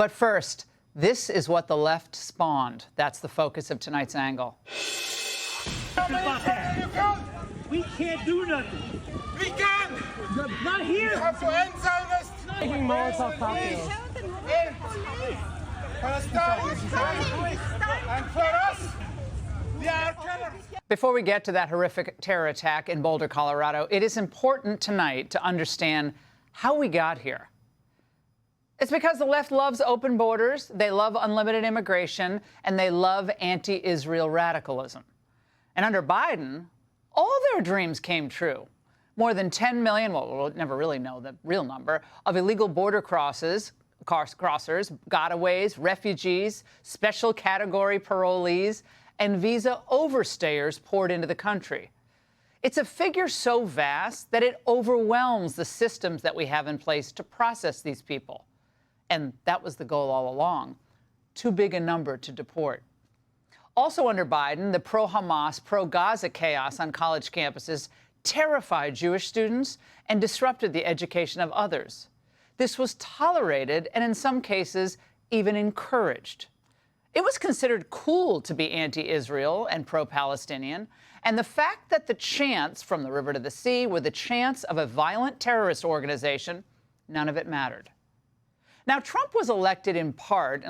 But first, this is what the left spawned. That's the focus of tonight's angle. We can't do nothing. We can! Not here! We have to end Zionist! Making Molotov cocktails. Palestine is dying! And for us, they are killers! Before we get to that horrific terror attack in Boulder, Colorado, it is important tonight to understand how we got here. It's because the left loves open borders, they love unlimited immigration, and they love anti-Israel radicalism. And under Biden, all their dreams came true. More than 10 million, well, we'll never really know the real number, of illegal border crossers, gotaways, refugees, special category parolees, and visa overstayers poured into the country. It's a figure so vast that it overwhelms the systems that we have in place to process these people. And that was the goal all along. Too big a number to deport. Also under Biden, the pro-Hamas, pro-Gaza chaos on college campuses terrified Jewish students and disrupted the education of others. This was tolerated and in some cases even encouraged. It was considered cool to be anti-Israel and pro-Palestinian, and the fact that the chants from the river to the sea were the chants of a violent terrorist organization, none of it mattered. Now, Trump was elected in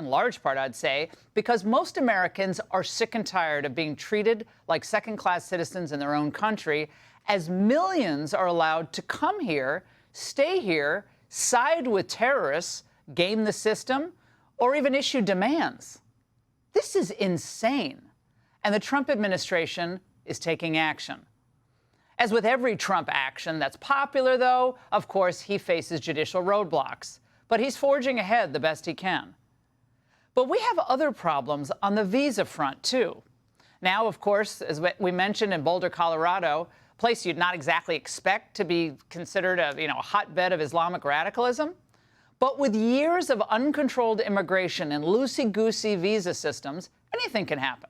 large part, I'd say, because most Americans are sick and tired of being treated like second-class citizens in their own country, as millions are allowed to come here, stay here, side with terrorists, game the system, or even issue demands. This is insane, and the Trump administration is taking action. As with every Trump action that's popular, though, of course, he faces judicial roadblocks. But he's forging ahead the best he can. But we have other problems on the visa front, too. Now, of course, as we mentioned in Boulder, Colorado, a place you'd not exactly expect to be considered a hotbed of Islamic radicalism. But with years of uncontrolled immigration and loosey-goosey visa systems, anything can happen.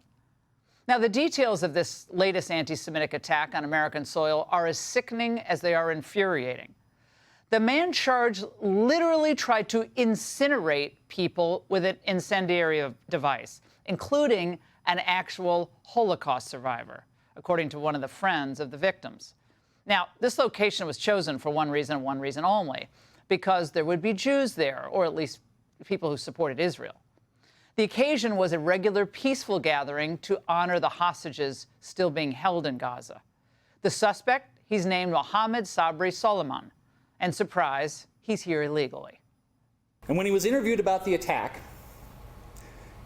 Now, the details of this latest anti-Semitic attack on American soil are as sickening as they are infuriating. The man charged literally tried to incinerate people with an incendiary device, including an actual Holocaust survivor, according to one of the friends of the victims. Now, this location was chosen for one reason and one reason only, because there would be Jews there, or at least people who supported Israel. The occasion was a regular peaceful gathering to honor the hostages still being held in Gaza. The suspect, he's named Mohammed Sabri Soliman. And surprise, he's here illegally. And when he was interviewed about the attack,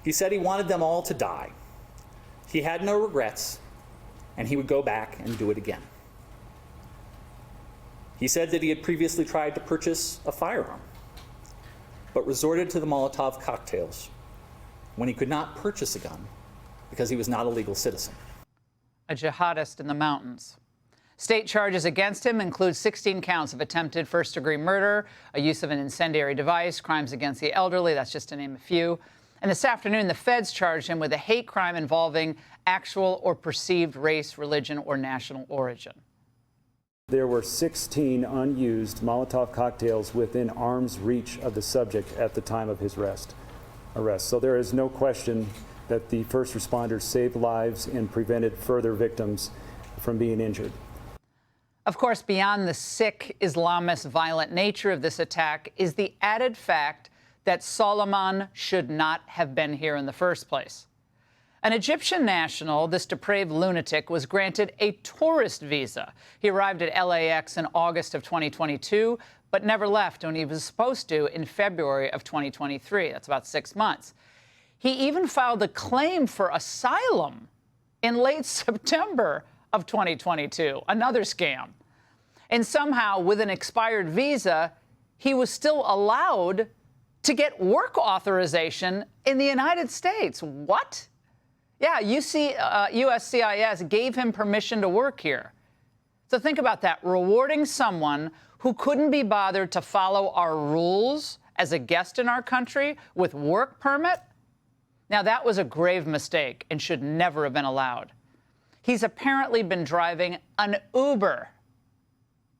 he said he wanted them all to die. He had no regrets, and he would go back and do it again. He said that he had previously tried to purchase a firearm, but resorted to the Molotov cocktails when he could not purchase a gun because he was not a legal citizen. A jihadist in the mountains. State charges against him include 16 counts of attempted first-degree murder, a use of an incendiary device, crimes against the elderly, that's just to name a few. And this afternoon, the feds charged him with a hate crime involving actual or perceived race, religion, or national origin. There were 16 unused Molotov cocktails within arm's reach of the subject at the time of his arrest. So there is no question that the first responders saved lives and prevented further victims from being injured. Of course, beyond the sick Islamist violent nature of this attack is the added fact that Soliman should not have been here in the first place. An Egyptian national, this depraved lunatic, was granted a tourist visa. He arrived at LAX in August of 2022, but never left when he was supposed to in February of 2023. That's about 6 months. He even filed a claim for asylum in late September of 2022, another scam. And somehow, with an expired visa, he was still allowed to get work authorization in the United States. What? Yeah, USCIS gave him permission to work here. So think about that, rewarding someone who couldn't be bothered to follow our rules as a guest in our country with work permit. Now, that was a grave mistake and should never have been allowed. He's apparently been driving an Uber.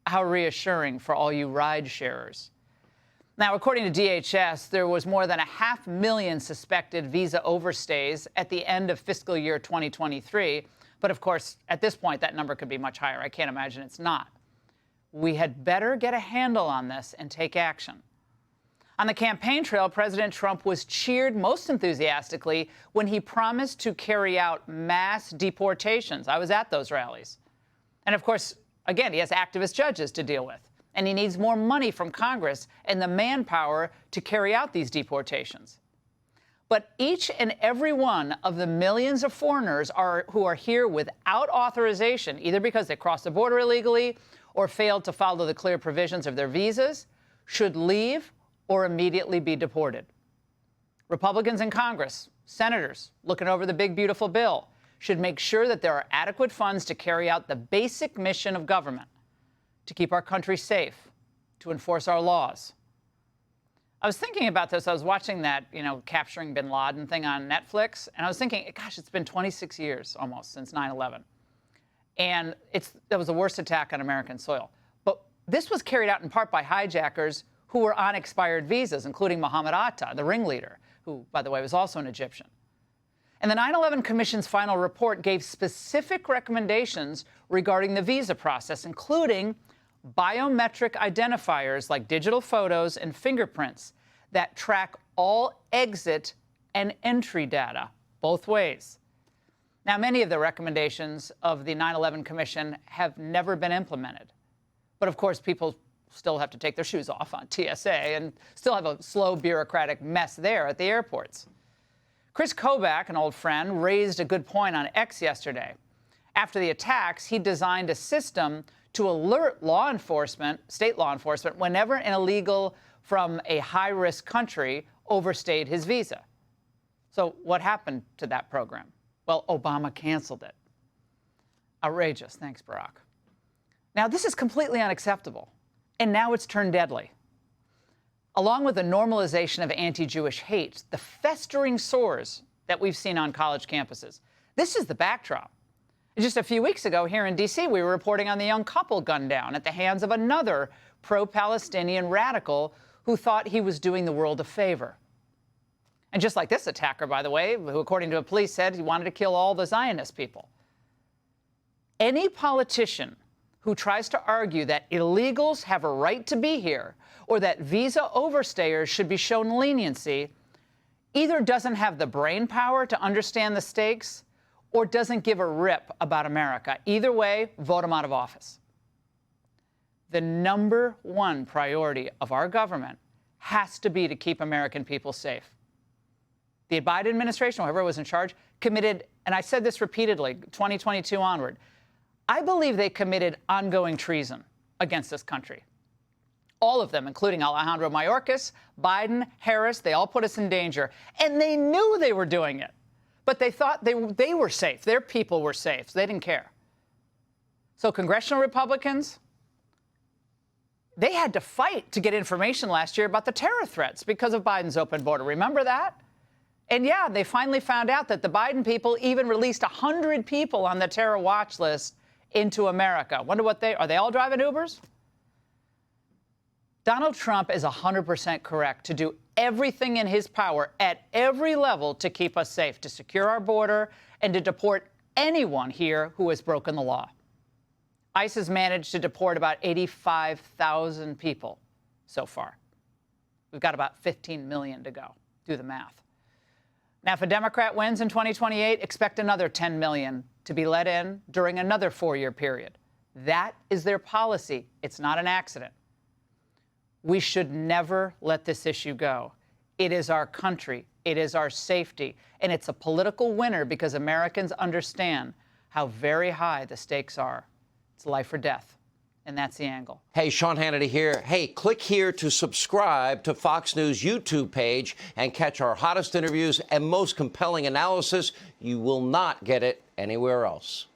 How reassuring for all you ride sharers. Now, according to DHS, there was more than 500,000 suspected visa overstays at the end of fiscal year 2023. But of course, at this point, that number could be much higher. I can't imagine it's not. We had better get a handle on this and take action. On the campaign trail, President Trump was cheered most enthusiastically when he promised to carry out mass deportations. I was at those rallies. And of course, again, he has activist judges to deal with. And he needs more money from Congress and the manpower to carry out these deportations. But each and every one of the millions of foreigners who are here without authorization, either because they crossed the border illegally or failed to follow the clear provisions of their visas, should leave or immediately be deported. Republicans in Congress, senators looking over the big, beautiful bill, should make sure that there are adequate funds to carry out the basic mission of government, to keep our country safe, to enforce our laws. I was thinking about this. I was watching that, capturing bin Laden thing on Netflix, and I was thinking, gosh, it's been 26 years almost since 9/11. And that was the worst attack on American soil. But this was carried out in part by hijackers who were on expired visas, including Mohammed Atta, the ringleader, who, by the way, was also an Egyptian. And the 9/11 Commission's final report gave specific recommendations regarding the visa process, including biometric identifiers like digital photos and fingerprints that track all exit and entry data both ways. Now, many of the recommendations of the 9/11 Commission have never been implemented. But of course, people still have to take their shoes off on TSA and still have a slow bureaucratic mess there at the airports. Chris Kobach, an old friend, raised a good point on X yesterday. After the attacks, he designed a system to alert law enforcement, state law enforcement, whenever an illegal from a high-risk country overstayed his visa. So what happened to that program? Well, Obama canceled it. Outrageous. Thanks, Barack. Now, this is completely unacceptable, and now it's turned deadly. Along with the normalization of anti-Jewish hate, the festering sores that we've seen on college campuses, this is the backdrop. Just a few weeks ago here in D.C., we were reporting on the young couple gunned down at the hands of another pro-Palestinian radical who thought he was doing the world a favor. And just like this attacker, by the way, who, according to police, said he wanted to kill all the Zionist people. Any politician who tries to argue that illegals have a right to be here or that visa overstayers should be shown leniency either doesn't have the brain power to understand the stakes or doesn't give a rip about America. Either way, vote him out of office. The number one priority of our government has to be to keep American people safe. The Biden administration, whoever was in charge, committed, and I said this repeatedly, 2022 onward, I believe they committed ongoing treason against this country. All of them, including Alejandro Mayorkas, Biden, Harris, they all put us in danger. And they knew they were doing it. But they thought they were safe. Their people were safe. So they didn't care. So congressional Republicans, they had to fight to get information last year about the terror threats because of Biden's open border. Remember that? And yeah, they finally found out that the Biden people even released 100 people on the terror watch list into America. Wonder what are they all driving Ubers? Donald Trump is 100% correct to do everything in his power at every level to keep us safe, to secure our border, and to deport anyone here who has broken the law. ICE has managed to deport about 85,000 people so far. We've got about 15 million to go. Do the math. Now, if a Democrat wins in 2028, expect another 10 million to be let in during another 4-year period. That is their policy. It's not an accident. We should never let this issue go. It is our country. It is our safety. And it's a political winner because Americans understand how very high the stakes are. It's life or death. And that's the angle. Hey, Sean Hannity here. Hey, click here to subscribe to Fox News YouTube page and catch our hottest interviews and most compelling analysis. You will not get it anywhere else.